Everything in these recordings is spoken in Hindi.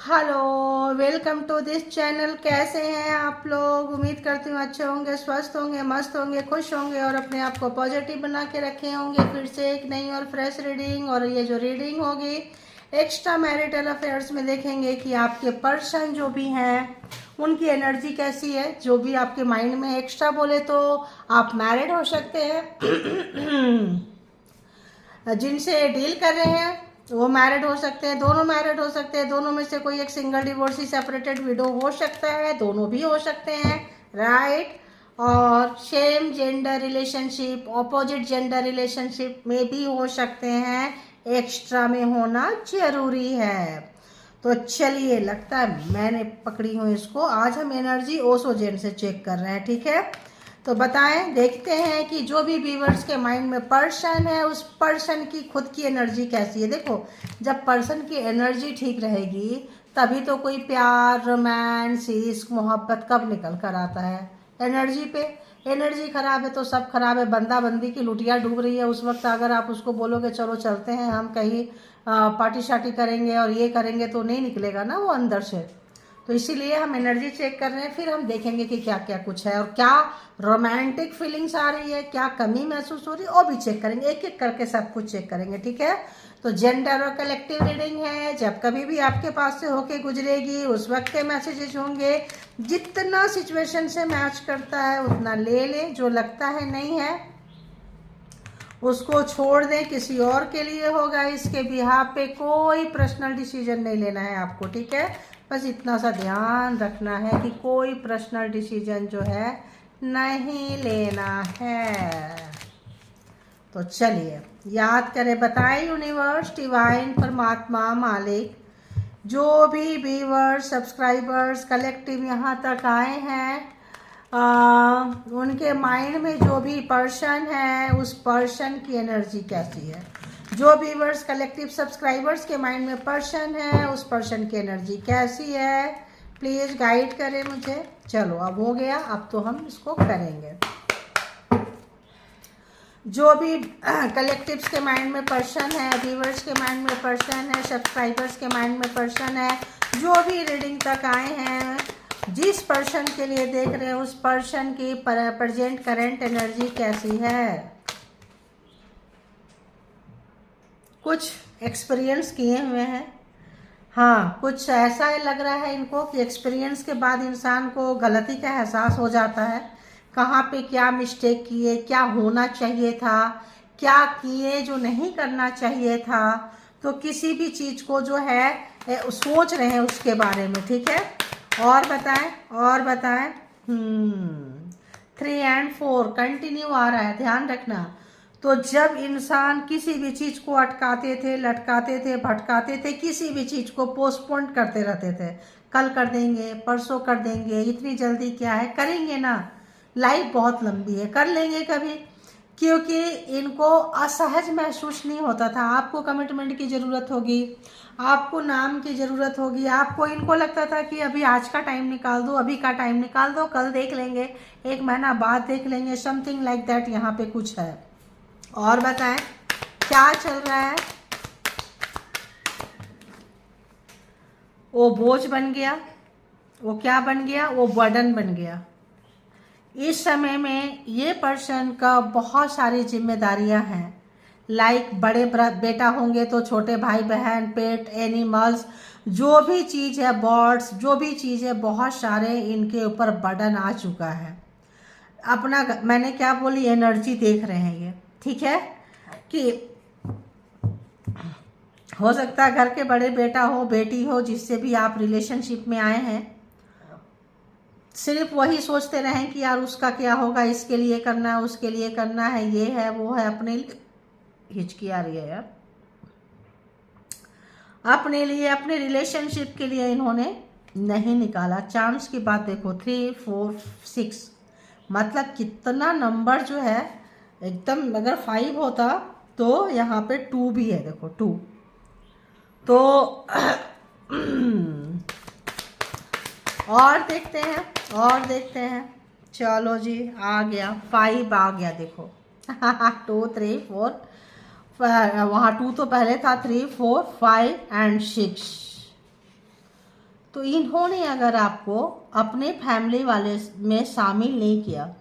Hello, welcome to this channel. कैसे हैं आप लोग? उम्मीद करती हूँ अच्छे होंगे, स्वस्थ होंगे, मस्त होंगे, खुश होंगे और अपने आप को पॉजिटिव बना के रखे होंगे। फिर से एक नई और फ्रेश रीडिंग, और ये जो रीडिंग होगी एक्स्ट्रा मैरिटल अफेयर्स में देखेंगे कि आपके पर्सन जो भी हैं उनकी एनर्जी कैसी है। जो भी आपके माइंड में एक्स्ट्रा बोले तो आप मैरिड हो सकते हैं जिनसे डील कर रहे हैं वो मैरिड हो सकते हैं, दोनों मैरिड हो सकते हैं, दोनों में से कोई एक सिंगल डिवोर्सी सेपरेटेड विडो हो सकता है, दोनों भी हो सकते हैं, राइट। और same gender relationship, opposite gender relationship में भी हो सकते हैं। एक्स्ट्रा में होना जरूरी है। तो चलिए, लगता है मैंने पकड़ी हूँ इसको। आज हम एनर्जी ओसो जेन से चेक कर रहे हैं, ठीक है। तो बताएं, देखते हैं कि जो भी व्यूवर्स के माइंड में पर्सन है उस पर्सन की खुद की एनर्जी कैसी है। देखो, जब पर्सन की एनर्जी ठीक रहेगी तभी तो कोई प्यार, रोमांस, इश्क, मोहब्बत कब निकल कर आता है, एनर्जी पे। एनर्जी खराब है तो सब खराब है। बंदा बंदी की लुटिया डूब रही है, उस वक्त अगर आप उसको बोलोगे चलो चलते हैं हम कहीं पार्टी शार्टी करेंगे और ये करेंगे, तो नहीं निकलेगा ना वो अंदर से। तो इसीलिए हम एनर्जी चेक कर रहे हैं, फिर हम देखेंगे कि क्या क्या कुछ है और क्या रोमांटिक फीलिंग्स आ रही है, क्या कमी महसूस हो रही है, और भी चेक करेंगे। एक एक करके सब कुछ चेक करेंगे, ठीक है। तो जेंडर और कलेक्टिव रीडिंग है। जब कभी भी आपके पास से होके गुजरेगी उस वक्त के मैसेजेस होंगे। जितना सिचुएशन से मैच करता है उतना ले लें, जो लगता है नहीं है उसको छोड़ दें, किसी और के लिए होगा। इसके बिहाफ पे कोई पर्सनल डिसीजन नहीं लेना है आपको, ठीक है। बस इतना सा ध्यान रखना है कि कोई पर्सनल डिसीजन जो है नहीं लेना है। तो चलिए याद करें, बताएं यूनिवर्स, डिवाइन, परमात्मा, मालिक, जो भी व्यूअर्स, सब्सक्राइबर्स, कलेक्टिव यहाँ तक आए हैं उनके माइंड में जो भी पर्सन है उस पर्सन की एनर्जी कैसी है। जो व्यूअर्स, कलेक्टिव, सब्सक्राइबर्स के माइंड में पर्सन है उस पर्सन की एनर्जी कैसी है, प्लीज़ गाइड करें मुझे। चलो, अब हो गया, अब तो हम इसको करेंगे। जो भी कलेक्टिव्स के माइंड में पर्सन है, व्यूअर्स के माइंड में पर्सन है, सब्सक्राइबर्स के माइंड में पर्सन है, जो भी रीडिंग तक आए हैं, जिस पर्सन के लिए देख रहे हैं उस पर्सन की प्रेजेंट करंट एनर्जी कैसी है। कुछ एक्सपीरियंस किए हुए हैं, हाँ, कुछ ऐसा लग रहा है इनको कि एक्सपीरियंस के बाद इंसान को गलती का एहसास हो जाता है। कहाँ पे क्या मिस्टेक किए, क्या होना चाहिए था, क्या किए जो नहीं करना चाहिए था। तो किसी भी चीज़ को जो है सोच रहे हैं उसके बारे में, ठीक है। और बताएं, और बताएं। 3 और 4 कंटिन्यू आ रहा है, ध्यान रखना। तो जब इंसान किसी भी चीज़ को अटकाते थे, लटकाते थे, भटकाते थे, किसी भी चीज़ को पोस्टपोन करते रहते थे, कल कर देंगे, परसों कर देंगे, इतनी जल्दी क्या है, करेंगे ना, लाइफ बहुत लंबी है, कर लेंगे कभी। क्योंकि इनको असहज महसूस नहीं होता था। आपको कमिटमेंट की ज़रूरत होगी, आपको नाम की ज़रूरत होगी, आपको, इनको लगता था कि अभी आज का टाइम निकाल दो, अभी का टाइम निकाल दो, कल देख लेंगे, 1 महीना बाद देख लेंगे, समथिंग लाइक दैट यहाँ पे कुछ है। और बताएं क्या चल रहा है। वो बोझ बन गया, वो क्या बन गया, वो बर्डन बन गया। इस समय में ये पर्सन का बहुत सारी जिम्मेदारियां हैं। लाइक बड़े बेटा होंगे तो छोटे भाई बहन, पेट, एनिमल्स, जो भी चीज़ है, बर्ड्स, जो भी चीज़ है, बहुत सारे इनके ऊपर बर्डन आ चुका है। अपना, मैंने क्या बोली, एनर्जी देख रहे हैं ये, ठीक है। कि हो सकता है घर के बड़े बेटा हो, बेटी हो, जिससे भी आप रिलेशनशिप में आए हैं, सिर्फ वही सोचते रहें कि यार उसका क्या होगा, इसके लिए करना है, उसके लिए करना है, ये है वो है। अपने लिए हिचकी आ रही है यार, अपने लिए, अपने रिलेशनशिप के लिए इन्होंने नहीं निकाला। चांस की बात देखो, 3, 4, 6, मतलब कितना नंबर जो है एकदम। अगर 5 होता तो यहाँ पे 2 भी है, देखो 2। तो और देखते हैं, और देखते हैं। चलो जी, आ गया 5, आ गया देखो। 2, 3, 4, वहाँ 2 तो पहले था, 3, 4, 5 एंड 6। तो इन्होंने अगर आपको अपने फैमिली वाले में शामिल नहीं किया,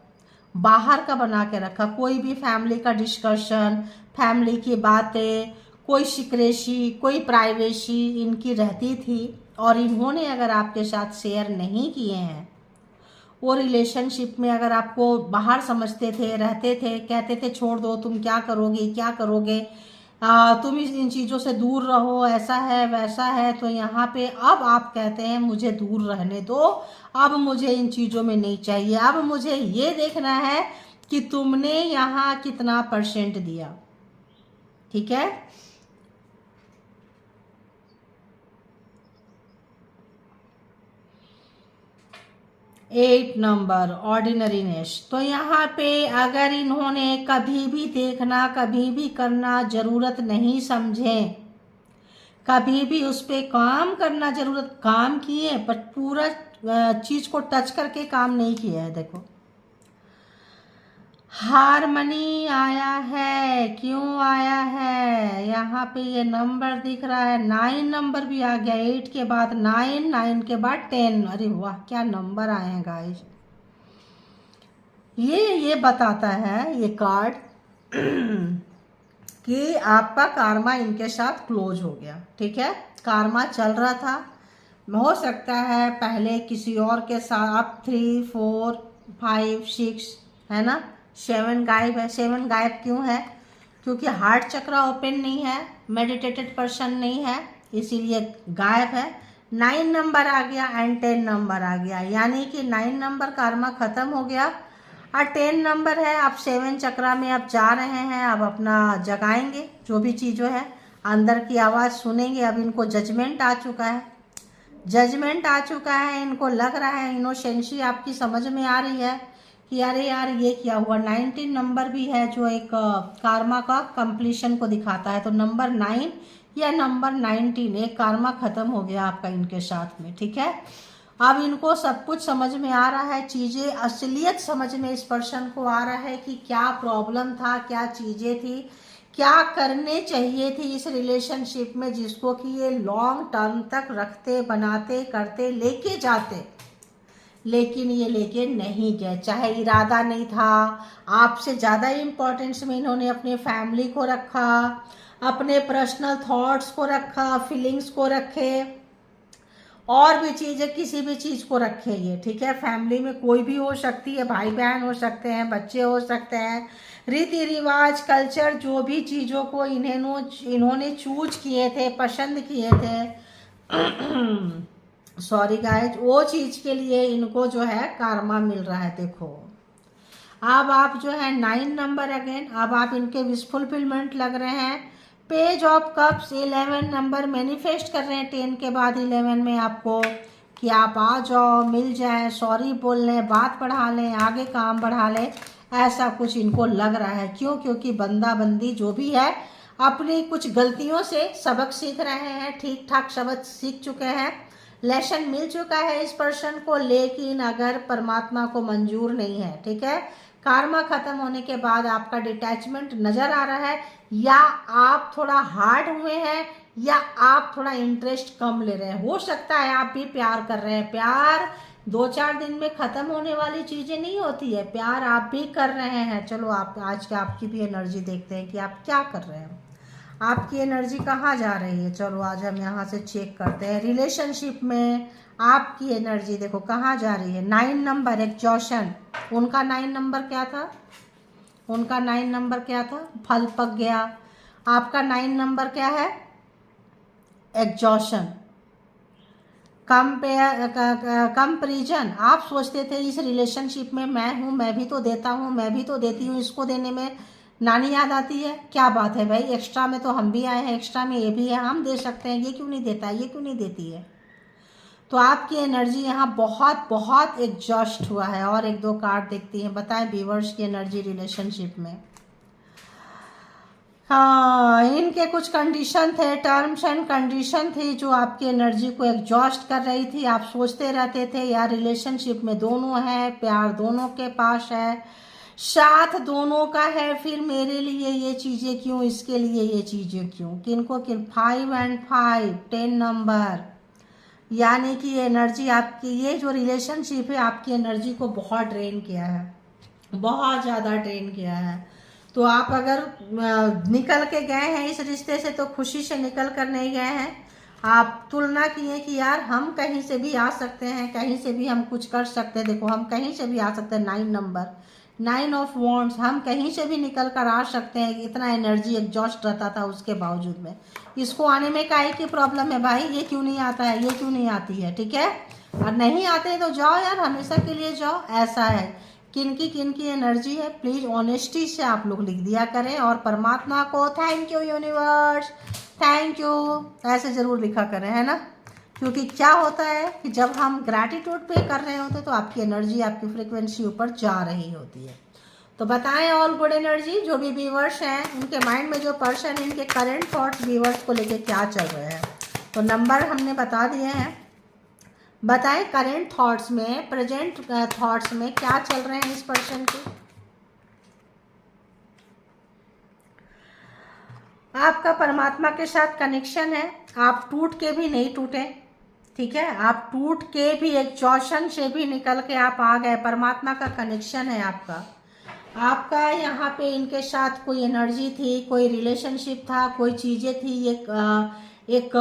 बाहर का बना के रखा, कोई भी फैमिली का डिस्कशन, फैमिली की बातें, कोई सिक्रेसी, कोई प्राइवेसी इनकी रहती थी, और इन्होंने अगर आपके साथ शेयर नहीं किए हैं, वो रिलेशनशिप में अगर आपको बाहर समझते थे, रहते थे, कहते थे छोड़ दो, तुम क्या करोगे, क्या करोगे, तुम इन चीज़ों से दूर रहो, ऐसा है वैसा है, तो यहाँ पे अब आप कहते हैं मुझे दूर रहने दो, अब मुझे इन चीज़ों में नहीं चाहिए, अब मुझे ये देखना है कि तुमने यहाँ कितना % दिया। ठीक है, 8 नंबर ऑर्डिनरीनेस। तो यहाँ पे अगर इन्होंने कभी भी देखना, कभी भी करना जरूरत नहीं समझे, कभी भी उस पे काम करना जरूरत, काम किए पर पूरा चीज को टच करके काम नहीं किया है। देखो हारमनी आया है, क्यों आया है, यहाँ पे ये नंबर दिख रहा है, 9 नंबर भी आ गया, 8 के बाद 9, 9 के बाद 10। अरे वाह क्या नंबर आए हैं गाइस। ये बताता है ये कार्ड कि आपका कार्मा इनके साथ क्लोज हो गया। ठीक है, कार्मा चल रहा था, हो सकता है पहले किसी और के साथ, आप 3, 4, 5, 6 है ना, 7 गायब है। 7 गायब क्यों है, क्योंकि हार्ट चक्र ओपन नहीं है, मेडिटेटेड पर्सन नहीं है, इसीलिए गायब है। 9 नंबर आ गया एंड 10 नंबर आ गया, यानी कि 9 नंबर कार्मा खत्म हो गया, और 10 नंबर है, आप 7 चक्रा में आप जा रहे हैं, अब अपना जगाएंगे जो भी चीज़ों है, अंदर की आवाज़ सुनेंगे। अब इनको जजमेंट आ चुका है, जजमेंट आ चुका है, इनको लग रहा है, इनोसेंसी आपकी समझ में आ रही है कि अरे यार ये क्या हुआ। 19 नंबर भी है जो एक कार्मा का कंप्लीशन को दिखाता है, तो नंबर 9 या नंबर 19, एक कार्मा खत्म हो गया आपका इनके साथ में। ठीक है, अब इनको सब कुछ समझ में आ रहा है, चीज़ें असलियत समझ में इस पर्सन को आ रहा है कि क्या प्रॉब्लम था, क्या चीज़ें थी, क्या करने चाहिए थी इस रिलेशनशिप में, जिसको कि ये लॉन्ग टर्म तक रखते, बनाते, करते, लेके जाते, लेकिन ये लेके नहीं गए। चाहे इरादा नहीं था, आपसे ज़्यादा इम्पोर्टेंस में इन्होंने अपने फैमिली को रखा, अपने पर्सनल थॉट्स को रखा, फीलिंग्स को रखे, और भी चीज़ें, किसी भी चीज़ को रखे ये। ठीक है, फैमिली में कोई भी हो सकती है, भाई बहन हो सकते हैं, बच्चे हो सकते हैं, रीति रिवाज, कल्चर, जो भी चीज़ों को इन्होंने चूज किए थे, पसंद किए थे सॉरी गाइज, वो चीज़ के लिए इनको जो है कार्मा मिल रहा है। देखो अब आप जो है 9 नंबर अगेन, अब आप इनके विश फुलफिलमेंट लग रहे हैं। Page of cups 11 number manifest कर रहे हैं 10 के बाद 11 में आपको, कि आप आ जाओ, मिल जाए, सॉरी बोल लें, बात बढ़ा लें, आगे काम बढ़ा लें, ऐसा कुछ इनको लग रहा है। क्यों, क्योंकि बंदा बंदी जो भी है अपनी कुछ गलतियों से सबक सीख रहे हैं, ठीक ठाक सबक सीख चुके हैं, लेसन मिल चुका है इस पर्सन को, लेकिन अगर परमात्मा को मंजूर नहीं है, ठीक है, कार्मा खत्म होने के बाद आपका डिटैचमेंट नजर आ रहा है, या आप थोड़ा हार्ड हुए हैं, या आप थोड़ा इंटरेस्ट कम ले रहे हैं। हो सकता है आप भी प्यार कर रहे हैं, प्यार 2-4 दिन में खत्म होने वाली चीजें नहीं होती है, प्यार आप भी कर रहे हैं। चलो आप आज के आपकी भी एनर्जी देखते हैं कि आप क्या कर रहे हैं, आपकी एनर्जी कहाँ जा रही है। चलो आज हम यहाँ से चेक करते हैं, रिलेशनशिप में आपकी एनर्जी देखो कहाँ जा रही है। 9 नंबर एग्जॉशन, उनका 9 नंबर क्या था, उनका 9 नंबर क्या था, फल पक गया। आपका 9 नंबर क्या है, एग्जॉशन, कंपैरिजन। आप सोचते थे इस रिलेशनशिप में मैं हूँ, मैं भी तो देता हूँ, मैं भी तो देती हूँ, इसको देने में नानी याद आती है, क्या बात है भाई, एक्स्ट्रा में तो हम भी आए हैं, एक्स्ट्रा में ये भी है, हम दे सकते हैं, ये क्यों नहीं देता, ये क्यों नहीं देती है। तो आपकी एनर्जी यहाँ बहुत बहुत एग्जॉस्ट हुआ है। और 1-2 कार्ड देखती हैं, बताएं व्यूअर्स की एनर्जी रिलेशनशिप में। हाँ, इनके कुछ कंडीशन थे, टर्म्स एंड कंडीशन थी जो आपकी एनर्जी को एग्जॉस्ट कर रही थी। आप सोचते रहते थे यार रिलेशनशिप में दोनों है, प्यार दोनों के पास है, साथ दोनों का है, फिर मेरे लिए ये चीज़ें क्यों, इसके लिए ये चीज़ें क्यों, किनको किन 5 एंड 5 10 नंबर यानी कि ये एनर्जी आपकी, ये जो रिलेशनशिप है आपकी एनर्जी को बहुत ड्रेन किया है, बहुत ज़्यादा ड्रेन किया है। तो आप अगर निकल के गए हैं इस रिश्ते से तो खुशी से निकल कर नहीं गए हैं। आप तुलना किए कि यार हम कहीं से भी आ सकते हैं, कहीं से भी हम कुछ कर सकते हैं। देखो हम कहीं से भी आ सकते हैं, 9 नंबर, 9 ऑफ वॉन्ड्स, हम कहीं से भी निकल कर आ सकते हैं। इतना एनर्जी एग्जॉस्ट रहता था उसके बावजूद में। इसको आने में काहे की प्रॉब्लम है भाई? ये क्यों नहीं आता है, ये क्यों नहीं आती है? ठीक है, और नहीं आते हैं तो जाओ यार, हमेशा के लिए जाओ। ऐसा है किन की एनर्जी है, प्लीज़ ऑनेस्टी से आप लोग लिख दिया करें और परमात्मा को thank you universe, thank you ऐसे ज़रूर लिखा करें, है ना। क्योंकि क्या होता है कि जब हम ग्रैटिट्यूड पे कर रहे होते तो आपकी एनर्जी, आपकी फ्रिक्वेंसी ऊपर जा रही होती है। तो बताएं ऑल गुड एनर्जी, जो भी व्यूवर्स हैं उनके माइंड में जो पर्सन, इनके करंट थॉट्स व्यूवर्स को लेके क्या चल रहे हैं। तो नंबर हमने बता दिए हैं। बताएं करंट थॉट्स में, प्रेजेंट थॉट्स में क्या चल रहे हैं इस पर्सन के। आपका परमात्मा के साथ कनेक्शन है, आप टूट के भी नहीं टूटे, ठीक है। आप टूट के भी, एग्जॉशन से भी निकल के आप आ गए। परमात्मा का कनेक्शन है आपका। आपका यहाँ पे इनके साथ कोई एनर्जी थी, कोई रिलेशनशिप था, कोई चीज़ें थी। एक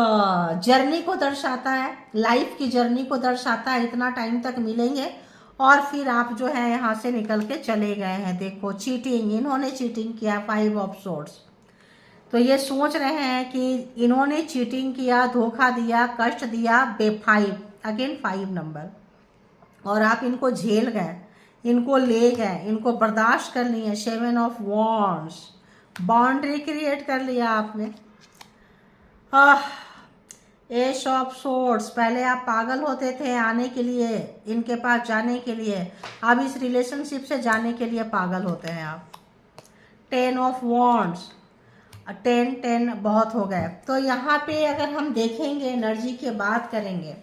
जर्नी को दर्शाता है, लाइफ की जर्नी को दर्शाता है। इतना टाइम तक मिलेंगे और फिर आप जो है यहाँ से निकल के चले गए हैं। देखो चीटिंग, इन्होंने चीटिंग किया, 5 ऑफ सोर्ड्स। तो ये सोच रहे हैं कि इन्होंने चीटिंग किया, धोखा दिया, कष्ट दिया। 5 अगेन 5 नंबर, और आप इनको झेल गए, इनको ले गए, इनको बर्दाश्त कर लिए। 7 ऑफ वॉन्ड्स, बाउंड्री क्रिएट कर लिया आपने। एस ऑफ सोर्ड्स, पहले आप पागल होते थे आने के लिए, इनके पास जाने के लिए। अब इस रिलेशनशिप से जाने के लिए पागल होते हैं आप। 10 ऑफ वॉन्ड्स, 10 बहुत हो गए। तो यहाँ पे अगर हम देखेंगे, एनर्जी की बात करेंगे,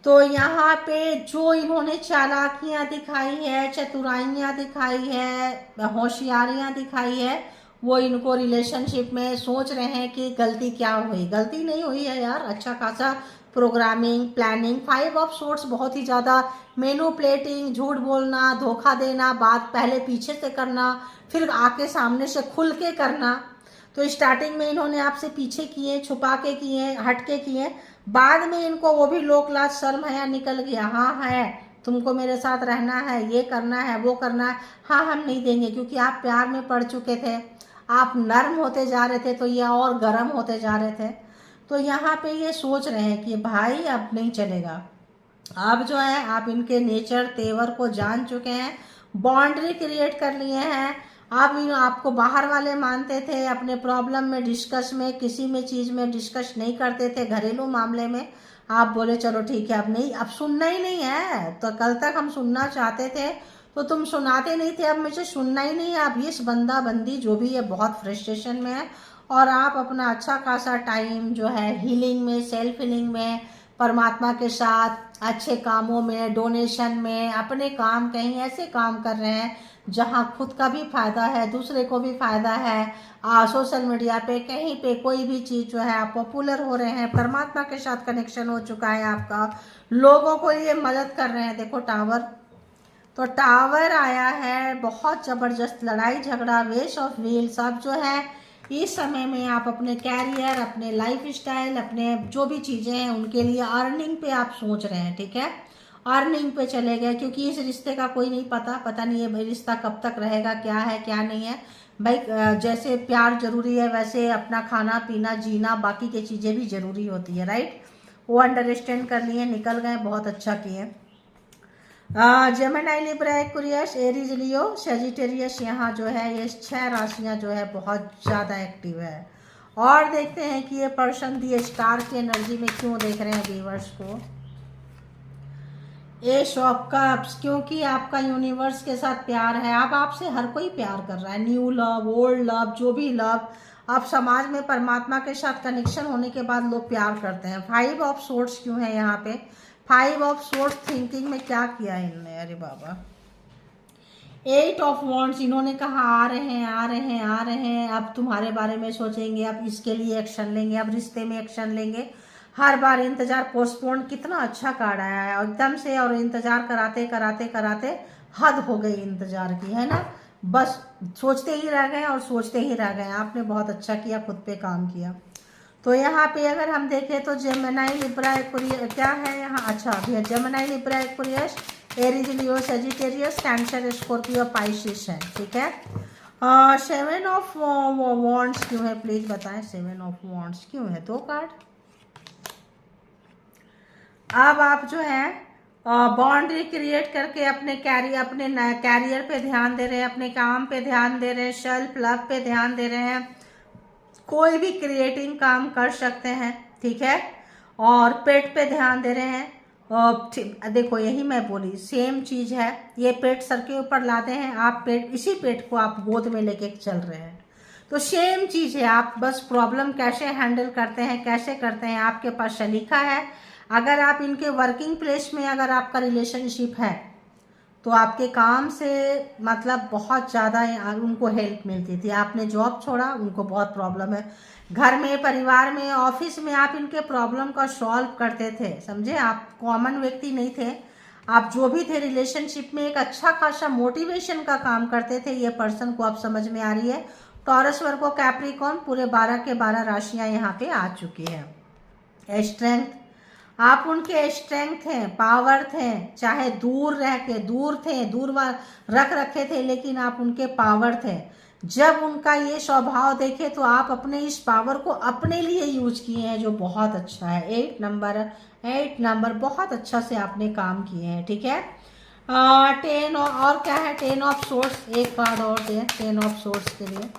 तो यहाँ पे जो इन्होंने चालाकियाँ दिखाई है, चतुराइयाँ दिखाई है, होशियारियाँ दिखाई है, वो इनको रिलेशनशिप में सोच रहे हैं कि गलती क्या हुई। गलती नहीं हुई है यार, अच्छा खासा प्रोग्रामिंग, प्लानिंग। 5 ऑफ सोर्स बहुत ही ज़्यादा मैनिपुलेटिंग, झूठ बोलना, धोखा देना, बात पहले पीछे से करना, फिर आके सामने से खुल के करना। तो स्टार्टिंग में इन्होंने आपसे पीछे किए, छुपा के किए, हट के किए। बाद में इनको वो भी लोक लाज शर्म हया निकल गया। हाँ है, तुमको मेरे साथ रहना है, ये करना है, वो करना है, हाँ हम नहीं देंगे। क्योंकि आप प्यार में पड़ चुके थे, आप नर्म होते जा रहे थे तो ये और गर्म होते जा रहे थे। तो यहाँ पे ये सोच रहे हैं कि भाई अब नहीं चलेगा। अब जो है आप इनके नेचर तेवर को जान चुके हैं, बाउंड्री क्रिएट कर लिए हैं। आप आपको बाहर वाले मानते थे, अपने प्रॉब्लम में डिस्कस में, किसी में चीज़ में डिस्कस नहीं करते थे। घरेलू मामले में आप बोले चलो ठीक है, अब नहीं, अब सुनना ही नहीं है। तो कल तक हम सुनना चाहते थे तो तुम सुनाते नहीं थे, अब मुझे सुनना ही नहीं है। अब ये बंदा बंदी जो भी है बहुत फ्रस्ट्रेशन में है, और आप अपना अच्छा खासा टाइम जो है हीलिंग में, सेल्फ हीलिंग में, परमात्मा के साथ अच्छे कामों में, डोनेशन में, अपने काम कहीं ऐसे काम कर रहे हैं जहां खुद का भी फायदा है, दूसरे को भी फायदा है। सोशल मीडिया पे कहीं पे कोई भी चीज़ जो है आप पॉपुलर हो रहे हैं, परमात्मा के साथ कनेक्शन हो चुका है आपका, लोगों को ये मदद कर रहे हैं। देखो टावर, तो टावर आया है, बहुत ज़बरदस्त लड़ाई झगड़ा, वेस्ट ऑफ व्हील्स। अब जो है इस समय में आप अपने कैरियर, अपने लाइफ स्टाइल, अपने जो भी चीज़ें हैं उनके लिए अर्निंग पे आप सोच रहे हैं, ठीक है। अर्निंग पे चले गए, क्योंकि इस रिश्ते का कोई नहीं पता नहीं है भाई रिश्ता कब तक रहेगा, क्या है क्या नहीं है। भाई जैसे प्यार जरूरी है वैसे अपना खाना पीना जीना बाकी की चीज़ें भी जरूरी होती है, राइट। वो अंडरस्टैंड कर लिए, निकल गए, बहुत अच्छा किए। जेमिनी, लिब्रा, एक्वेरियस, एरीज, लियो, सेजिटेरियस, यहाँ जो है ये 6 राशियाँ जो है बहुत ज़्यादा एक्टिव है। और देखते हैं कि ये पर्सन दी स्टार की एनर्जी में क्यों देख रहे हैं व्यूवर्स को। एश ऑफ कप्स, क्योंकि आपका यूनिवर्स के साथ प्यार है। अब आपसे हर कोई प्यार कर रहा है, न्यू लव, ओल्ड लव, जो भी लव। अब समाज में परमात्मा के साथ कनेक्शन होने के बाद लोग प्यार करते हैं। 5 ऑफ सोर्ड्स क्यों है यहाँ पे? 5 ऑफ सोर्ड्स थिंकिंग में क्या किया इन्होंने, अरे बाबा। 8 ऑफ वॉन्ड्स, इन्होंने कहा आ रहे हैं आ रहे हैं आ रहे हैं, अब तुम्हारे बारे में सोचेंगे, अब इसके लिए एक्शन लेंगे, अब रिश्ते में एक्शन लेंगे। हर बार इंतजार पोस्टपोन, कितना अच्छा कार्ड आया है एकदम से, और इंतजार कराते कराते कराते हद हो गई इंतजार की, है ना। बस सोचते ही रह गए और सोचते ही रह गए। आपने बहुत अच्छा किया, खुद पे काम किया। तो यहाँ पे अगर हम देखें तो जेमिनी, लिब्रा, एक्वेरियस क्या है यहाँ, अच्छा अभी जेमिनी, लिब्रा, एक्वेरियस, एरीज, लियो, सजिटेरियस, कैंसर, स्कॉर्पियो, पाइसिस है, ठीक है। 7 ऑफ वॉन्ड्स क्यों है, प्लीज बताएं 7 ऑफ वॉन्ड्स क्यों है, 2 कार्ड। अब आप जो है बाउंड्री क्रिएट करके अपने कैरियर पे ध्यान दे रहे हैं, अपने काम पे ध्यान दे रहे हैं, सेल्फ लव पे ध्यान दे रहे हैं, कोई भी क्रिएटिंग काम कर सकते हैं, ठीक है। और पेट पे ध्यान दे रहे हैं। देखो यही मैं बोली, सेम चीज है, ये पेट सर के ऊपर लाते हैं आप, पेट, इसी पेट को आप गोद में लेके चल रहे हैं, तो सेम चीज है। आप बस प्रॉब्लम कैसे हैंडल करते हैं, कैसे करते हैं, आपके पास सलीका है। अगर आप इनके वर्किंग प्लेस में अगर आपका रिलेशनशिप है तो आपके काम से मतलब बहुत ज़्यादा उनको हेल्प मिलती थी। आपने जॉब छोड़ा, उनको बहुत प्रॉब्लम है, घर में, परिवार में, ऑफिस में आप इनके प्रॉब्लम का सॉल्व करते थे, समझे। आप कॉमन व्यक्ति नहीं थे, आप जो भी थे रिलेशनशिप में एक अच्छा खासा मोटिवेशन का काम करते थे। ये पर्सन को अब समझ में आ रही है। टॉरस, वर्गो, कैप्रिकॉर्न, पूरे 12 के 12 राशियां यहाँ पे आ चुकी है। स्ट्रेंथ, आप उनके स्ट्रेंथ हैं, पावर थे, चाहे दूर रह के, दूर थे, दूर रख रखे थे, लेकिन आप उनके पावर थे। जब उनका ये स्वभाव देखे तो आप अपने इस पावर को अपने लिए यूज किए हैं, जो बहुत अच्छा है। 8 नंबर बहुत अच्छा से आपने काम किए हैं, ठीक है। 10 और क्या है, 10 ऑफ सोर्स, एक कार्ड और दें 10 ऑफ सोर्स के लिए।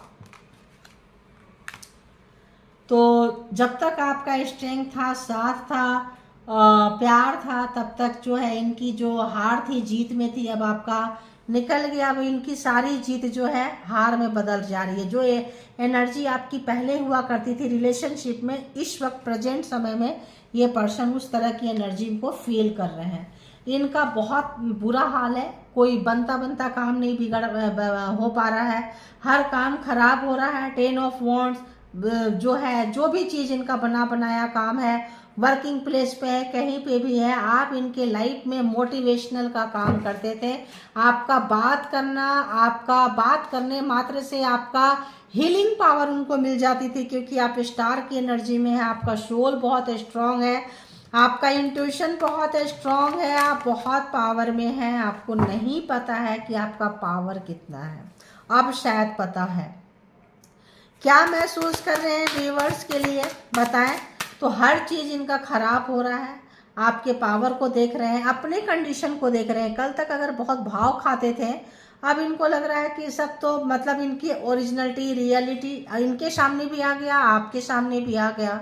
तो जब तक आपका स्ट्रेंथ था, साथ था, प्यार था, तब तक जो है इनकी जो हार थी जीत में थी, अब आपका निकल गया। अब इनकी सारी जीत जो है हार में बदल जा रही है। जो एनर्जी आपकी पहले हुआ करती थी रिलेशनशिप में, इस वक्त प्रेजेंट समय में ये पर्सन उस तरह की एनर्जी को फील कर रहे हैं। इनका बहुत बुरा हाल है, कोई बनता काम नहीं बिगड़ हो पा रहा है, हर काम खराब हो रहा है। 10 ऑफ वॉन्ड्स जो है, जो भी चीज़ इनका बना बनाया काम है, वर्किंग प्लेस पे है, कहीं पे भी है, आप इनके लाइफ में मोटिवेशनल का काम करते थे। आपका बात करने मात्र से आपका हीलिंग पावर उनको मिल जाती थी, क्योंकि आप स्टार की एनर्जी में है, आपका सोल बहुत स्ट्रांग है, आपका इंट्यूशन बहुत स्ट्रांग है, आप बहुत पावर में हैं। आपको नहीं पता है कि आपका पावर कितना है, अब शायद पता है। क्या महसूस कर रहे हैं व्यूअर्स के लिए बताएं। तो हर चीज़ इनका खराब हो रहा है, आपके पावर को देख रहे हैं, अपने कंडीशन को देख रहे हैं। कल तक अगर बहुत भाव खाते थे, अब इनको लग रहा है कि सब तो मतलब इनकी ओरिजिनलिटी, रियलिटी इनके सामने भी आ गया, आपके सामने भी आ गया।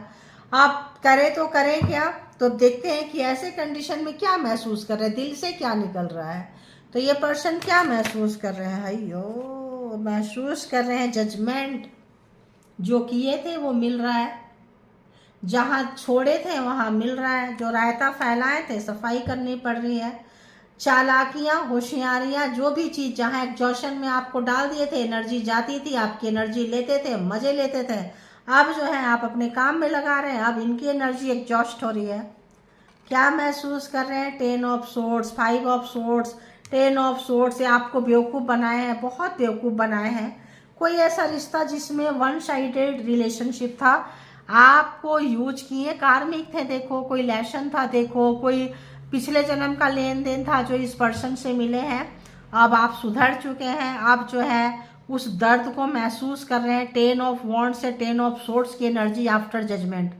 आप करें तो करें क्या, तो देखते हैं कि ऐसे कंडीशन में क्या महसूस कर रहे हैं, दिल से क्या निकल रहा है। तो ये पर्सन क्या महसूस कर रहे हैं, अयो महसूस कर रहे हैं जजमेंट। जो किए थे वो मिल रहा है, जहाँ छोड़े थे वहाँ मिल रहा है, जो रायता फैलाए थे सफाई करनी पड़ रही है। चालाकियाँ, होशियारियाँ, जो भी चीज़ जहाँ एग्जॉशन में आपको डाल दिए थे, एनर्जी जाती थी, आपकी एनर्जी लेते थे, मज़े लेते थे, अब जो है आप अपने काम में लगा रहे हैं, अब इनकी एनर्जी एग्जॉस्ट हो रही है। क्या महसूस कर रहे हैं, 10 of swords, 5 of swords, 10 of swords से आपको बेवकूफ़ बनाए हैं, बहुत बेवकूफ़ बनाए हैं। कोई ऐसा रिश्ता जिसमें वन साइडेड रिलेशनशिप था, आपको यूज किए, कार्मिक थे, देखो कोई लेसन था, देखो कोई पिछले जन्म का लेन देन था जो इस पर्सन से मिले हैं। अब आप सुधर चुके हैं, अब जो है उस दर्द को महसूस कर रहे हैं। 10 ऑफ वॉन्ड से 10 ऑफ सोर्ड्स की एनर्जी आफ्टर जजमेंट,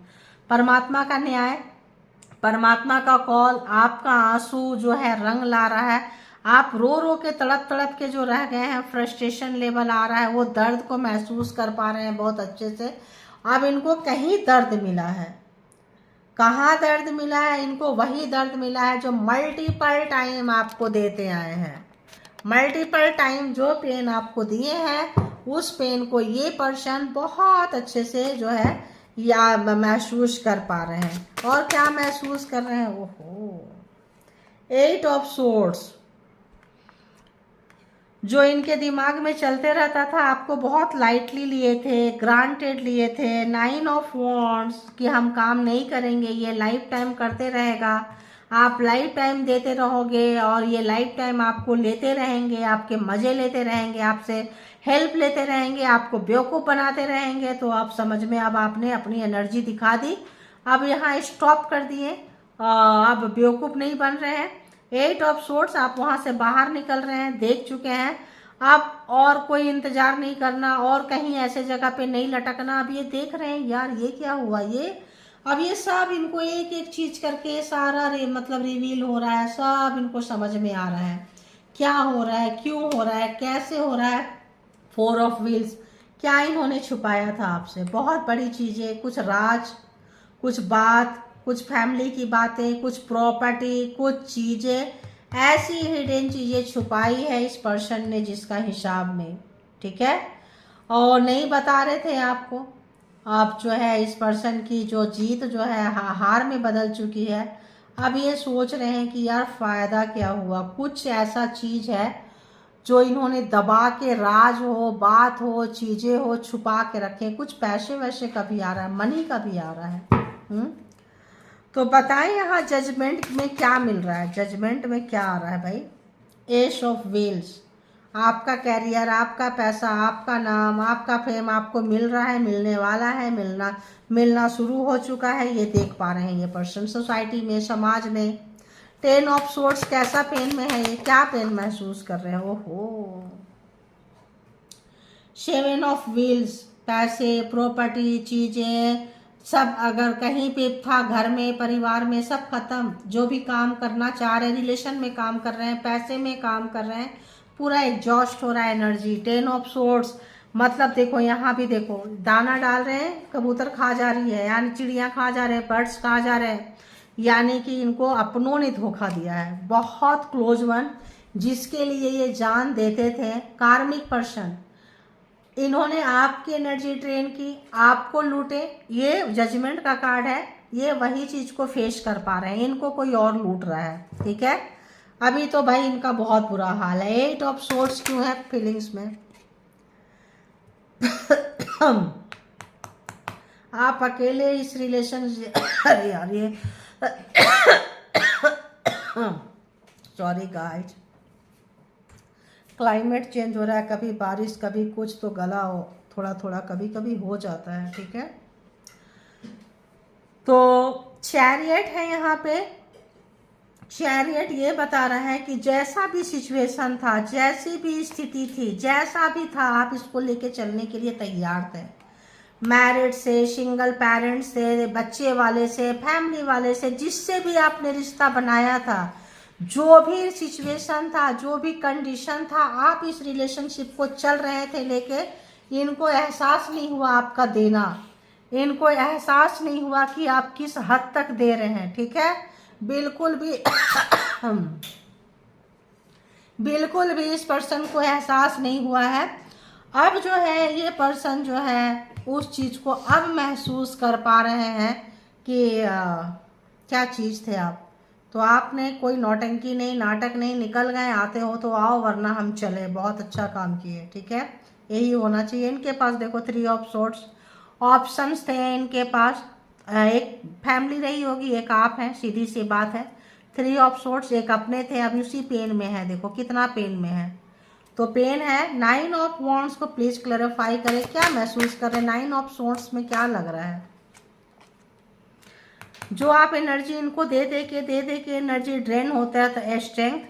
परमात्मा का न्याय, परमात्मा का कॉल, आपका आंसू जो है रंग ला रहा है। आप रो रो के तड़प तड़प के जो रह गए हैं, फ्रस्ट्रेशन लेवल आ रहा है, वो दर्द को महसूस कर पा रहे हैं बहुत अच्छे से। अब इनको कहीं दर्द मिला है, कहाँ दर्द मिला है इनको, वही दर्द मिला है जो मल्टीपल टाइम आपको देते आए हैं। मल्टीपल टाइम जो पेन आपको दिए हैं, उस पेन को ये पर्सन बहुत अच्छे से जो है या महसूस कर पा रहे हैं। और क्या महसूस कर रहे हैं, ओहो 8 ऑफ सोर्ड्स, जो इनके दिमाग में चलते रहता था, आपको बहुत लाइटली लिए थे, ग्रांटेड लिए थे। 9 ऑफ वॉन्ड्स कि हम काम नहीं करेंगे, ये लाइफ टाइम करते रहेगा, आप लाइफ टाइम देते रहोगे और ये लाइफ टाइम आपको लेते रहेंगे, आपके मज़े लेते रहेंगे, आपसे हेल्प लेते रहेंगे, आपको बेवकूफ़ बनाते रहेंगे। तो आप समझ में, अब आपने अपनी एनर्जी दिखा दी, अब यहाँ स्टॉप कर दिए, अब बेवकूफ़ नहीं बन रहे हैं। 8 ऑफ सोर्ट्स, आप वहाँ से बाहर निकल रहे हैं, देख चुके हैं। अब और कोई इंतज़ार नहीं करना और कहीं ऐसे जगह पे नहीं लटकना। अब ये देख रहे हैं यार ये क्या हुआ, ये अब ये सब इनको एक एक चीज़ करके सारा मतलब रिवील हो रहा है, सब इनको समझ में आ रहा है क्या हो रहा है, क्यों हो रहा है, कैसे हो रहा है। 4 ऑफ व्हील्स, क्या इन्होंने छुपाया था आपसे, बहुत बड़ी चीज़ें, कुछ राज, कुछ बात, कुछ फैमिली की बातें, कुछ प्रॉपर्टी, कुछ चीज़ें, ऐसी हिडन चीज़ें छुपाई है इस पर्सन ने जिसका हिसाब नहीं, ठीक है, और नहीं बता रहे थे आपको। आप जो है इस पर्सन की जो जीत जो है हार में बदल चुकी है। अब ये सोच रहे हैं कि यार फ़ायदा क्या हुआ, कुछ ऐसा चीज़ है जो इन्होंने दबा के, राज हो, बात हो, चीज़ें हो, छुपा के रखे। कुछ पैसे वैसे का भी आ रहा है, मनी का भी आ रहा है। तो बताएं यहाँ जजमेंट में क्या मिल रहा है, जजमेंट में क्या आ रहा है भाई। एस ऑफ व्हील्स, आपका कैरियर, आपका पैसा, आपका नाम, आपका फेम आपको मिल रहा है, मिलने वाला है, मिलना शुरू हो चुका है, ये देख पा रहे हैं ये पर्सन सोसाइटी में, समाज में। 10 ऑफ सोर्ट्स, कैसा पेन में है ये, क्या पेन महसूस कर रहे हो, ओहो। 7 ऑफ व्हील्स, पैसे, प्रॉपर्टी, चीज़ें सब अगर कहीं पे था, घर में, परिवार में, सब खत्म। जो भी काम करना चाह रहे हैं, रिलेशन में काम कर रहे हैं, पैसे में काम कर रहे हैं, पूरा एग्जॉस्ट हो रहा है एनर्जी। 10 ऑफ सोर्ट्स, मतलब देखो यहाँ भी देखो, दाना डाल रहे हैं, कबूतर खा जा रही है, यानी चिड़िया खा जा रहे हैं, बर्ड्स खा जा रहे हैं, यानी कि इनको अपनों ने धोखा दिया है। बहुत क्लोज वन, जिसके लिए ये जान देते थे, कार्मिक पर्सन, इन्होंने आपकी एनर्जी ट्रेन की, आपको लूटे। ये जजमेंट का कार्ड है, ये वही चीज को फेस कर पा रहे हैं, इनको कोई और लूट रहा है, ठीक है। अभी तो भाई इनका बहुत बुरा हाल है। 8 ऑफ सोर्ट्स क्यों है फीलिंग्स में आप अकेले इस रिलेशन अरे यार ये सॉरी गाइस, क्लाइमेट चेंज हो रहा है, कभी बारिश कभी कुछ, तो गला हो थोड़ा थोड़ा कभी कभी हो जाता है, ठीक है। तो चैरियट है यहाँ पे, चैरियट ये बता रहा है कि जैसा भी सिचुएशन था, जैसी भी स्थिति थी, जैसा भी था, आप इसको लेके चलने के लिए तैयार थे। मैरिड से, सिंगल पेरेंट्स से, बच्चे वाले से, फैमिली वाले से, जिससे भी आपने रिश्ता बनाया था, जो भी सिचुएशन था, जो भी कंडीशन था, आप इस रिलेशनशिप को चल रहे थे लेके। इनको एहसास नहीं हुआ आपका देना, इनको एहसास नहीं हुआ कि आप किस हद तक दे रहे हैं, ठीक है। बिल्कुल भी बिल्कुल भी इस पर्सन को एहसास नहीं हुआ है। अब जो है ये पर्सन जो है उस चीज़ को अब महसूस कर पा रहे हैं कि क्या चीज़ थे आप। तो आपने कोई नौटंकी नहीं, नाटक नहीं, निकल गए, आते हो तो आओ वरना हम चले, बहुत अच्छा काम किए, ठीक है। यही होना चाहिए। इनके पास देखो 3 ऑफ सोर्ट्स, ऑप्शंस थे इनके पास, एक फैमिली रही होगी, एक आप हैं, सीधी सी बात है। 3 ऑफ सोर्ट्स, एक अपने थे, अब उसी पेन में है, देखो कितना पेन में है। तो पेन है। 9 ऑफ वॉन्ड्स को प्लीज क्लैरिफाई करें, क्या महसूस कर रहे हैं, 9 ऑफ सोर्ट्स में क्या लग रहा है। जो आप एनर्जी इनको दे दे के एनर्जी ड्रेन होता है, तो स्ट्रेंथ,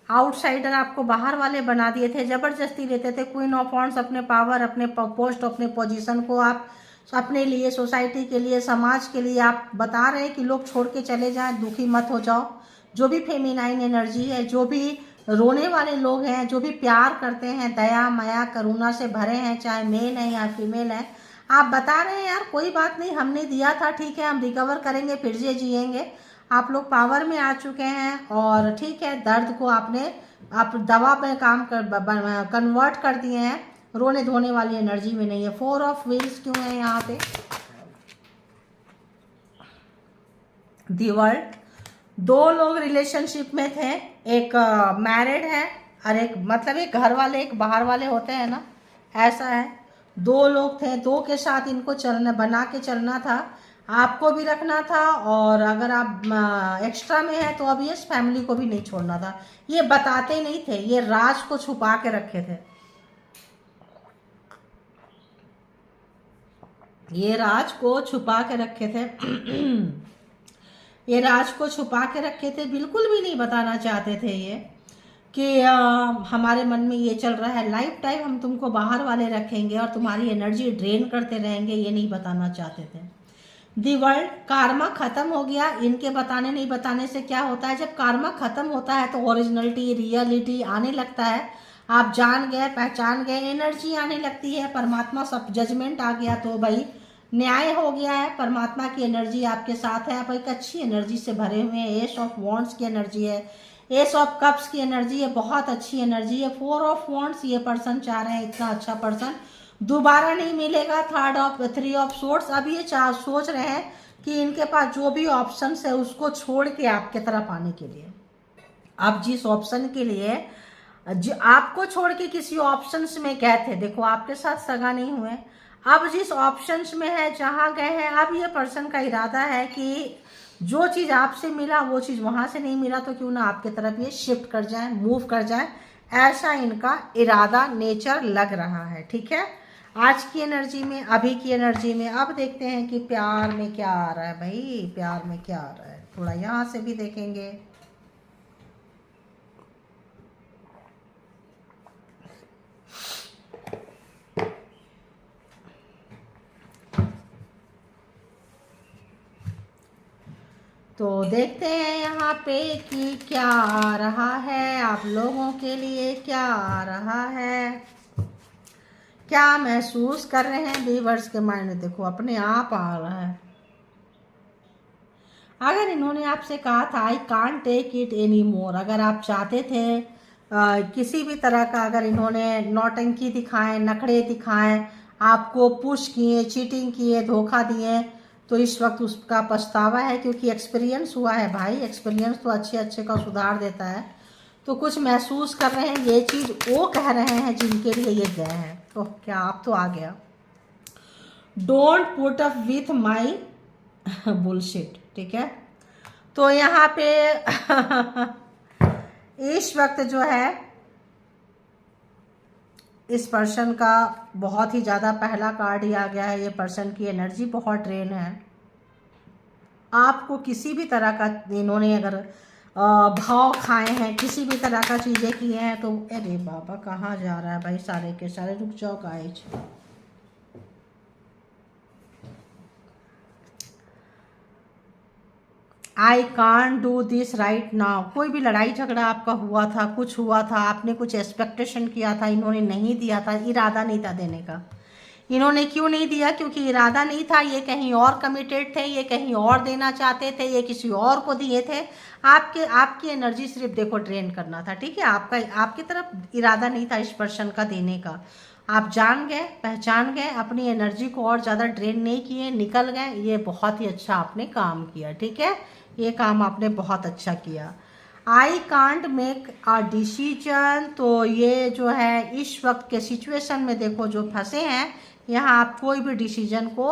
आउटसाइडर आपको बाहर वाले बना दिए थे, जबरदस्ती लेते थे। क्वीन ऑफ वॉन्ड्स, अपने पावर, अपने पोस्ट, अपने पोजीशन को आप अपने लिए, सोसाइटी के लिए, समाज के लिए आप बता रहे हैं कि लोग छोड़ के चले जाएं, दुखी मत हो जाओ। जो भी फेमिनाइन एनर्जी है, जो भी रोने वाले लोग हैं, जो भी प्यार करते हैं, दया माया करुणा से भरे हैं, चाहे मेल है या फीमेल है, आप बता रहे हैं यार कोई बात नहीं, हमने दिया था, ठीक है, हम रिकवर करेंगे, फिर से जिएंगे। आप लोग पावर में आ चुके हैं और ठीक है, दर्द को आपने आप दवा में काम कर कन्वर्ट कर दिए हैं, रोने धोने वाली एनर्जी में नहीं है। 4 ऑफ व्हील्स क्यों है यहाँ पे, दी वर्ल्ड। 2 लोग रिलेशनशिप में थे, एक मैरिड है, अरे मतलब एक घर वाले एक बाहर वाले होते हैं ना, ऐसा है। दो लोग थे, दो के साथ इनको चलना, बना के चलना था, आपको भी रखना था, और अगर आप एक्स्ट्रा में है तो अब ये फैमिली को भी नहीं छोड़ना था। ये बताते नहीं थे, ये राज को छुपा के रखे थे, ये राज को छुपा के रखे थे। ये राज को छुपा के रखे थे, बिल्कुल भी नहीं बताना चाहते थे ये कि हमारे मन में ये चल रहा है, लाइफ टाइम हम तुमको बाहर वाले रखेंगे और तुम्हारी एनर्जी ड्रेन करते रहेंगे, ये नहीं बताना चाहते थे। दी वर्ल्ड, कार्मा खत्म हो गया। इनके बताने नहीं बताने से क्या होता है, जब कार्मा खत्म होता है तो ओरिजिनलिटी, रियलिटी आने लगता है। आप जान गए, पहचान गए, एनर्जी आने लगती है, परमात्मा सब जजमेंट आ गया, तो भाई न्याय हो गया है। परमात्मा की एनर्जी आपके साथ है, आप एक अच्छी एनर्जी से भरे हुए हैं। एस ऑफ वॉन्ड्स की एनर्जी है, एस ऑफ कप्स की एनर्जी है, बहुत अच्छी एनर्जी है। 4 ऑफ वॉन्ड्स, ये पर्सन चाह रहे हैं इतना अच्छा पर्सन दोबारा नहीं मिलेगा। 3 ऑफ सोर्ट्स, अब ये सोच रहे हैं कि इनके पास जो भी ऑप्शंस है उसको छोड़ के आपके तरफ आने के लिए, आप जिस ऑप्शन के लिए जो आपको छोड़ के किसी ऑप्शंस में गए थे, देखो आपके साथ सगा नहीं हुए, अब जिस ऑप्शंस में है, जहां गए हैं, अब ये पर्सन का इरादा है कि जो चीज़ आपसे मिला वो चीज़ वहां से नहीं मिला तो क्यों ना आपके तरफ ये शिफ्ट कर जाए, मूव कर जाए, ऐसा इनका इरादा, नेचर लग रहा है। ठीक है, आज की एनर्जी में, अभी की एनर्जी में। अब देखते हैं कि प्यार में क्या आ रहा है भाई, प्यार में क्या आ रहा है, थोड़ा यहाँ से भी देखेंगे। तो देखते हैं यहाँ पे कि क्या आ रहा है, आप लोगों के लिए क्या आ रहा है, क्या महसूस कर रहे हैं व्यूअर्स के माइंड में। देखो अपने आप आ रहा है। अगर इन्होंने आपसे कहा था I can't take it any more, अगर आप चाहते थे किसी भी तरह का, अगर इन्होंने नौटंकी दिखाएं, नखड़े दिखाएं, आपको पुश किए, चीटिंग किए, धोखा दिए, तो इस वक्त उसका पछतावा है, क्योंकि एक्सपीरियंस हुआ है भाई। एक्सपीरियंस तो अच्छे अच्छे का सुधार देता है। तो कुछ महसूस कर रहे हैं, ये चीज़ वो कह रहे हैं जिनके लिए ये गए हैं। तो क्या आप तो आ गया, don't put up with my bullshit. ठीक है, तो यहाँ पे इस वक्त जो है इस पर्सन का बहुत ही ज़्यादा पहला कार्ड ही आ गया है। ये पर्सन की एनर्जी बहुत ड्रेन है। आपको किसी भी तरह का इन्होंने अगर भाव खाए हैं, किसी भी तरह का चीज़ें की हैं, तो अरे बाबा कहाँ जा रहा है भाई, सारे के सारे रुक जाओ guys. I can't do this right now. कोई भी लड़ाई झगड़ा आपका हुआ था, कुछ हुआ था, आपने कुछ एक्सपेक्टेशन किया था, इन्होंने नहीं दिया था, इरादा नहीं था देने का। इन्होंने क्यों नहीं दिया, क्योंकि इरादा नहीं था, ये कहीं और कमिटेड थे, ये कहीं और देना चाहते थे, ये किसी और को दिए थे। आपकी एनर्जी सिर्फ देखो ड्रेन करना था। ठीक है, आपकी तरफ इरादा नहीं था इस पर्सन का देने का। आप जान गए, पहचान गए, अपनी एनर्जी को और ज़्यादा ड्रेन नहीं किए, निकल गए। ये बहुत ही अच्छा आपने काम किया। ठीक है, ये काम आपने बहुत अच्छा किया। I can't make a decision, तो ये जो है इस वक्त के सिचुएशन में देखो जो फंसे हैं, यहाँ आप कोई भी डिसीजन को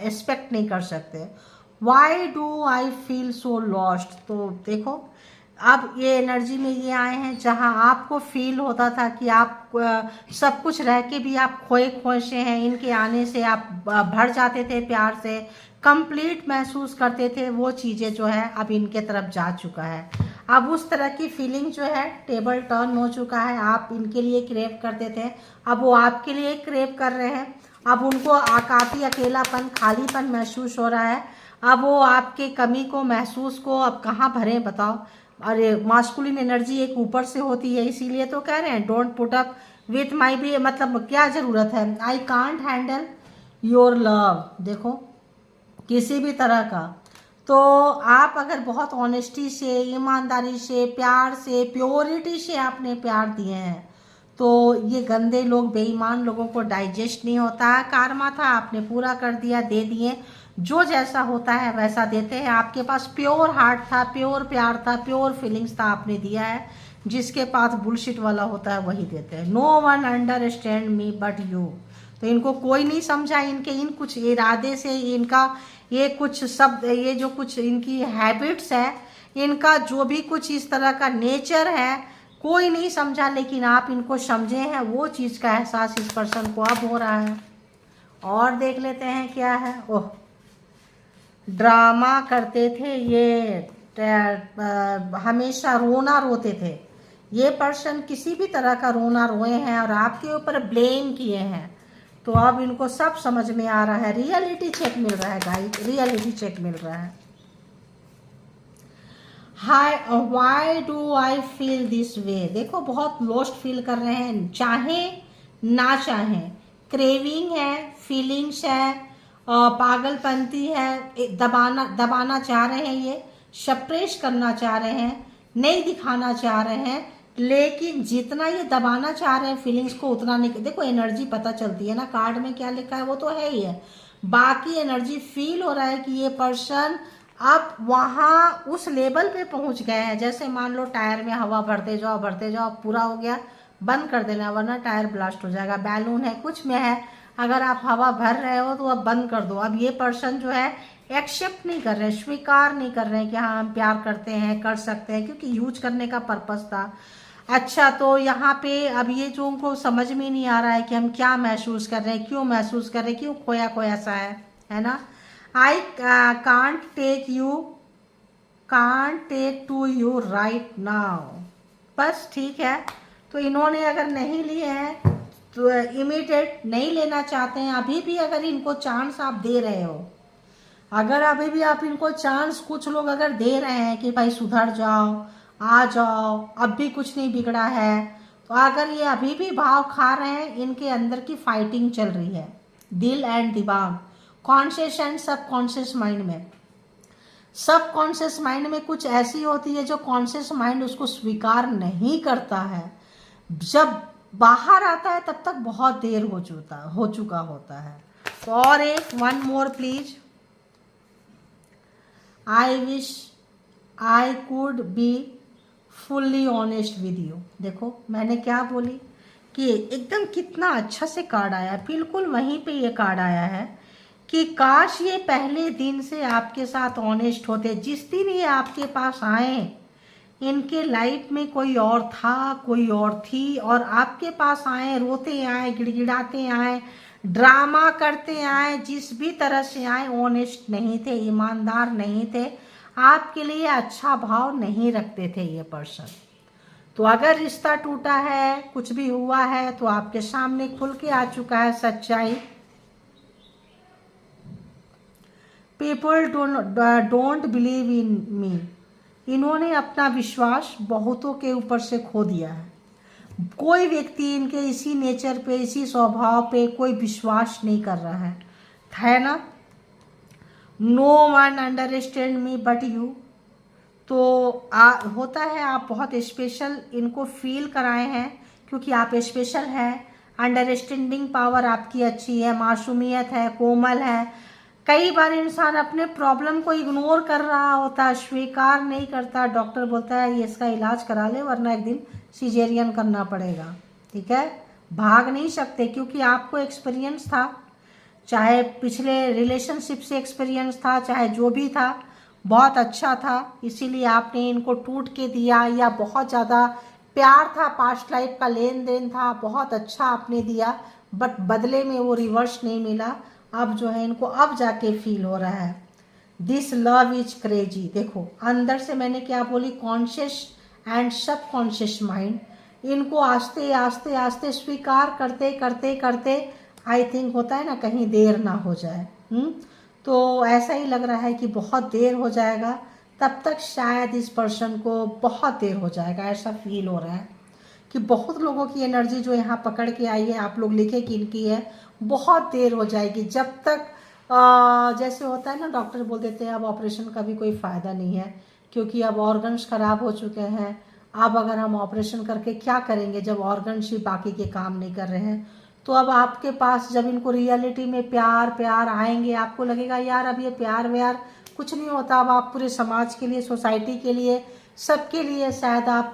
एक्सपेक्ट नहीं कर सकते। Y do I feel so lost, तो देखो अब ये एनर्जी में ये आए हैं जहाँ आपको फील होता था कि आप सब कुछ रह के भी आप खोए खोए से हैं। इनके आने से आप भर जाते थे प्यार से, कंप्लीट महसूस करते थे। वो चीज़ें जो है अब इनके तरफ जा चुका है। अब उस तरह की फीलिंग जो है टेबल टर्न हो चुका है। आप इनके लिए क्रेव करते थे, अब वो आपके लिए क्रेव कर रहे हैं। अब उनको काफ़ी अकेलापन, खालीपन महसूस हो रहा है। अब वो आपके कमी को, महसूस को अब कहाँ भरें बताओ। अरे मास्कुलिन एनर्जी एक ऊपर से होती है, इसीलिए तो कह रहे हैं don't put up with my भी, मतलब क्या ज़रूरत है, I can't handle your love. देखो किसी भी तरह का, तो आप अगर बहुत ऑनेस्टी से, ईमानदारी से, प्यार से, प्योरिटी से आपने प्यार दिए हैं, तो ये गंदे लोग, बेईमान लोगों को डाइजेस्ट नहीं होता है। कारमा था, आपने पूरा कर दिया, दे दिए। जो जैसा होता है वैसा देते हैं। आपके पास प्योर हार्ट था, प्योर प्यार था, प्योर फीलिंग्स था, आपने दिया है। जिसके पास बुलशिट वाला होता है वही देते हैं। No one understand me but you. तो इनको कोई नहीं समझा, इनके इन कुछ इरादे से, इनका ये कुछ शब्द, ये जो कुछ इनकी हैबिट्स है, इनका जो भी कुछ इस तरह का नेचर है, कोई नहीं समझा, लेकिन आप इनको समझे हैं। वो चीज़ का एहसास इस पर्सन को अब हो रहा है। और देख लेते हैं क्या है। ओह, ड्रामा करते थे ये, हमेशा रोना रोते थे। ये पर्सन किसी भी तरह का रोना रोए हैं और आपके ऊपर ब्लेम किए हैं। तो अब इनको सब समझ में आ रहा है। रियलिटी चेक मिल रहा है गाइस, रियलिटी चेक मिल रहा है। Hi, why do I feel this way. देखो बहुत लॉस्ट फील कर रहे हैं, चाहे ना चाहे। क्रेविंग है, फीलिंग्स है, पागलपंती है, दबाना चाह रहे हैं, ये सप्रेस करना चाह रहे हैं, नहीं दिखाना चाह रहे हैं, लेकिन जितना ये दबाना चाह रहे हैं फीलिंग्स को, उतना नहीं। देखो एनर्जी पता चलती है ना, कार्ड में क्या लिखा है वो तो है ही है। बाकी एनर्जी फील हो रहा है कि ये पर्सन अब वहाँ उस लेवल पे पहुँच गए हैं। जैसे मान लो टायर में हवा भरते जाओ, पूरा हो गया, बंद कर देना वरना टायर ब्लास्ट हो जाएगा। बैलून है, कुछ में है, अगर आप हवा भर रहे हो तो अब बंद कर दो। अब ये पर्सन जो है एक्सेप्ट नहीं कर रहे, स्वीकार नहीं कर रहे हैं कि हाँ हम प्यार करते हैं, कर सकते हैं, क्योंकि यूज करने का पर्पस था। अच्छा, तो यहाँ पे अब ये जो उनको समझ में नहीं आ रहा है कि हम क्या महसूस कर रहे हैं, क्यों महसूस कर रहे हैं, क्यों खोया खोया सा है ना। I can't take to you right now. बस ठीक है। तो इन्होंने अगर नहीं लिए हैं तो इमीडिएट नहीं लेना चाहते हैं। अभी भी अगर इनको चांस आप दे रहे हो, अगर अभी भी आप इनको चांस, कुछ लोग अगर दे रहे हैं कि भाई सुधर जाओ, आ जाओ, अब भी कुछ नहीं बिगड़ा है, तो अगर ये अभी भी भाव खा रहे हैं, इनके अंदर की फाइटिंग चल रही है दिल एंड दिमाग, कॉन्शियस एंड सबकॉन्शियस माइंड में। सबकॉन्शियस माइंड में कुछ ऐसी होती है जो कॉन्शियस माइंड उसको स्वीकार नहीं करता है। जब बाहर आता है तब तक बहुत देर हो चुका होता है। तो और एक one more please. I wish I could be fully honest with you. देखो मैंने क्या बोली कि एकदम कितना अच्छा से कार्ड आया, बिल्कुल वहीं पे ये कार्ड आया है कि काश ये पहले दिन से आपके साथ ऑनेस्ट होते। जिस दिन ये आपके पास आए, इनके लाइफ में कोई और था, कोई और थी, और आपके पास आए, रोते आए, गिड़गिड़ाते आए, ड्रामा करते आए, जिस भी तरह से आए, ऑनेस्ट नहीं थे, ईमानदार नहीं थे, आपके लिए अच्छा भाव नहीं रखते थे ये पर्सन। तो अगर रिश्ता टूटा है, कुछ भी हुआ है, तो आपके सामने खुल के आ चुका है सच्चाई। पीपल डोंट बिलीव इन मी। इन्होंने अपना विश्वास बहुतों के ऊपर से खो दिया है। कोई व्यक्ति इनके इसी नेचर पे, इसी स्वभाव पे कोई विश्वास नहीं कर रहा है ना। No one understand me but you. तो होता है आप बहुत स्पेशल इनको फील कराए हैं, क्योंकि आप स्पेशल हैं। अंडरस्टैंडिंग पावर आपकी अच्छी है, मासूमियत है, कोमल है। कई बार इंसान अपने प्रॉब्लम को इग्नोर कर रहा होता, स्वीकार नहीं करता। डॉक्टर बोलता है ये इसका इलाज करा ले वरना एक दिन सिजेरियन करना पड़ेगा। ठीक है, भाग नहीं सकते, क्योंकि आपको एक्सपीरियंस था, चाहे पिछले रिलेशनशिप से एक्सपीरियंस था, चाहे जो भी था, बहुत अच्छा था, इसीलिए आपने इनको टूट के दिया, या बहुत ज़्यादा प्यार था, पास्ट लाइफ का लेन देन था, बहुत अच्छा आपने दिया, बट बदले में वो रिवर्स नहीं मिला। अब जो है इनको अब जाके फील हो रहा है दिस लव इज क्रेजी। देखो अंदर से मैंने क्या बोली, कॉन्शियस एंड सबकॉन्शियस माइंड इनको आस्ते आस्ते आस्ते स्वीकार करते करते करते, आई थिंक होता है ना कहीं देर ना हो जाए। तो ऐसा ही लग रहा है कि बहुत देर हो जाएगा, तब तक शायद इस पर्सन को बहुत देर हो जाएगा, ऐसा फील हो रहा है कि बहुत लोगों की एनर्जी जो यहाँ पकड़ के आई है, आप लोग लिखे कि इनकी है, बहुत देर हो जाएगी। जब तक जैसे होता है ना, डॉक्टर बोल देते हैं अब ऑपरेशन का भी कोई फ़ायदा नहीं है, क्योंकि अब ऑर्गन्स ख़राब हो चुके हैं। अब अगर हम ऑपरेशन करके क्या करेंगे जब ऑर्गन्स ही बाकी के काम नहीं कर रहे हैं। तो अब आपके पास जब इनको रियलिटी में प्यार प्यार आएंगे, आपको लगेगा यार अब ये प्यार व्यार कुछ नहीं होता, अब आप पूरे समाज के लिए, सोसाइटी के लिए, सबके लिए शायद आप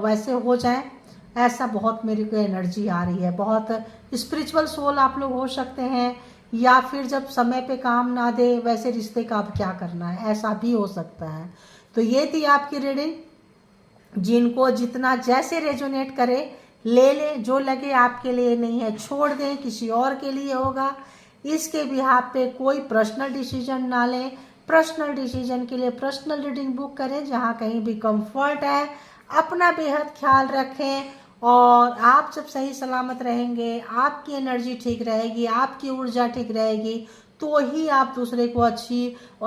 वैसे हो जाएं, ऐसा बहुत मेरे को एनर्जी आ रही है। बहुत स्पिरिचुअल सोल आप लोग हो सकते हैं, या फिर जब समय पे काम ना दे वैसे रिश्ते का अब क्या करना है, ऐसा भी हो सकता है। तो ये थी आपकी रीडिंग। जिनको जितना जैसे रेजोनेट करे ले लें, जो लगे आपके लिए नहीं है छोड़ दें, किसी और के लिए होगा। इसके बिहाफ पे कोई पर्सनल डिसीजन ना लें। पर्सनल डिसीजन के लिए पर्सनल रीडिंग बुक करें, जहाँ कहीं भी कंफर्ट है। अपना बेहद ख्याल रखें, और आप जब सही सलामत रहेंगे, आपकी एनर्जी ठीक रहेगी, आपकी ऊर्जा ठीक रहेगी, तो ही आप दूसरे को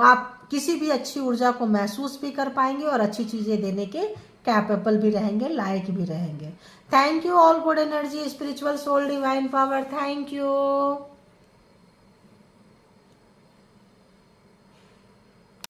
आप किसी भी अच्छी ऊर्जा को महसूस भी कर पाएंगे और अच्छी चीज़ें देने के कैपेबल भी रहेंगे, लायक भी रहेंगे। Thank you all good energy, spiritual soul, divine power. Thank you.